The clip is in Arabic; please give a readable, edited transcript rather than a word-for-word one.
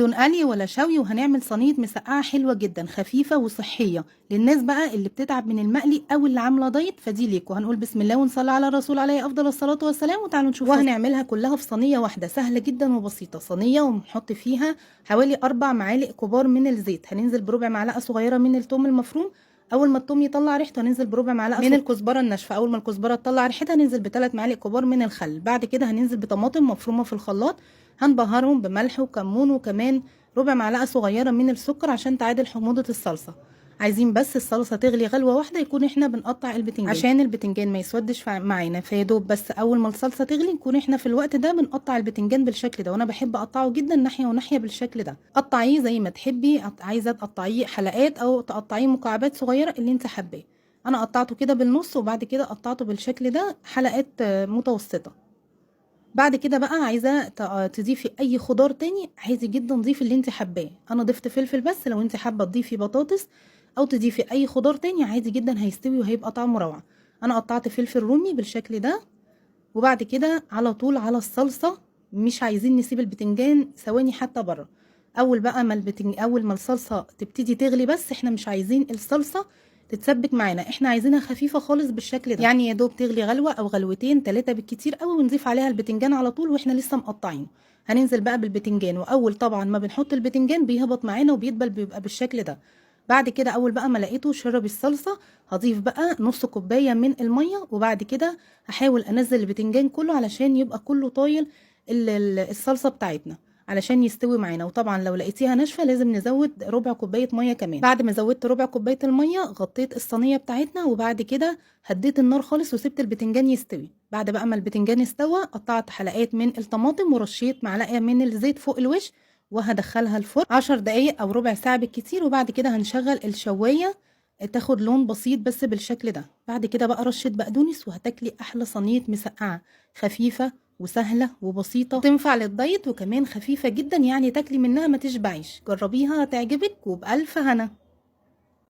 بدون قلي ولا شوي، وهنعمل صينيه مسقعه حلوه جدا خفيفه وصحيه للناس بقى اللي بتتعب من المقلي او اللي عامله دايت، فدي ليكوا. هنقول بسم الله ونصلي على الرسول عليه افضل الصلاه والسلام، وتعالوا نشوف. وهنعملها كلها في صينيه واحده سهله جدا وبسيطه. صينيه ونحط فيها حوالي 4 معالق كبار من الزيت، هننزل بربع معلقه صغيره من الثوم المفروم. اول ما الثوم يطلع ريحته هننزل بربع معلقه من الكزبره الناشفه. اول ما الكزبره تطلع ريحتها هننزل ب3 معالق كبار من الخل. بعد كده هننزل بطماطم مفرومه في الخلاط، هنبهرهم بملح وكمون وكمان ربع معلقه صغيره من السكر عشان تعادل حموضه الصلصه. عايزين بس الصلصه تغلي غلوه واحده، يكون احنا بنقطع البتنجان عشان البتنجان ما يسودش معانا، فيدوب بس اول ما الصلصه تغلي نكون احنا في الوقت ده بنقطع البتنجان بالشكل ده. وانا بحب اقطعه جدا ناحيه وناحيه بالشكل ده. قطعيه زي ما تحبي، عايزه تقطعيه حلقات او تقطعيه مكعبات صغيره اللي انت حباه. انا قطعته كده بالنص، وبعد كده قطعته بالشكل ده حلقات متوسطه. بعد كده بقى عايزه تضيفي اي خضار تاني عادي جدا، ضيفي اللي انت حباه. انا ضفت فلفل بس، لو انت حابه تضيفي بطاطس او تضيفي اي خضار تاني عادي جدا هيستوي وهيبقى طعمه روعه. انا قطعت فلفل رومي بالشكل ده. وبعد كده على طول على الصلصه، مش عايزين نسيب البتنجان ثواني حتى بره. اول ما الصلصه تبتدي تغلي، بس احنا مش عايزين الصلصه تتسبك معانا، احنا عايزينها خفيفه خالص بالشكل ده، يعني يا دوب تغلي غلوه او غلوتين 3 بالكتير قوي، ونضيف عليها البتنجان على طول واحنا لسه مقطعينه. هننزل بقى بالبتنجان، واول طبعا ما بنحط البتنجان بيهبط معانا وبيدبل، بيبقى بالشكل ده. بعد كده اول بقى ما لقيته شرب الصلصه، هضيف بقى نص كوبايه من الميه، وبعد كده هحاول انزل البتنجان كله علشان يبقى كله طايل الصلصه بتاعتنا علشان يستوي معانا. وطبعا لو لقيتيها ناشفه لازم نزود ربع كوبايه ميه كمان. بعد ما زودت ربع كوبايه الميه غطيت الصينيه بتاعتنا، وبعد كده هديت النار خالص وسبت البتنجان يستوي. بعد بقى ما البتنجان استوى قطعت حلقات من الطماطم ورشيت معلقه من الزيت فوق الوش، وهدخلها الفرن 10 دقايق او ربع ساعه بالكتير. وبعد كده هنشغل الشوايه تاخد لون بسيط بس بالشكل ده. بعد كده بقى رشه بقدونس، وهتاكلي احلى صينيه مسقعه خفيفه وسهله وبسيطه، تنفع للدايت وكمان خفيفه جدا، يعني تاكلي منها ما تشبعيش. جربيها هتعجبك وبألف هنا.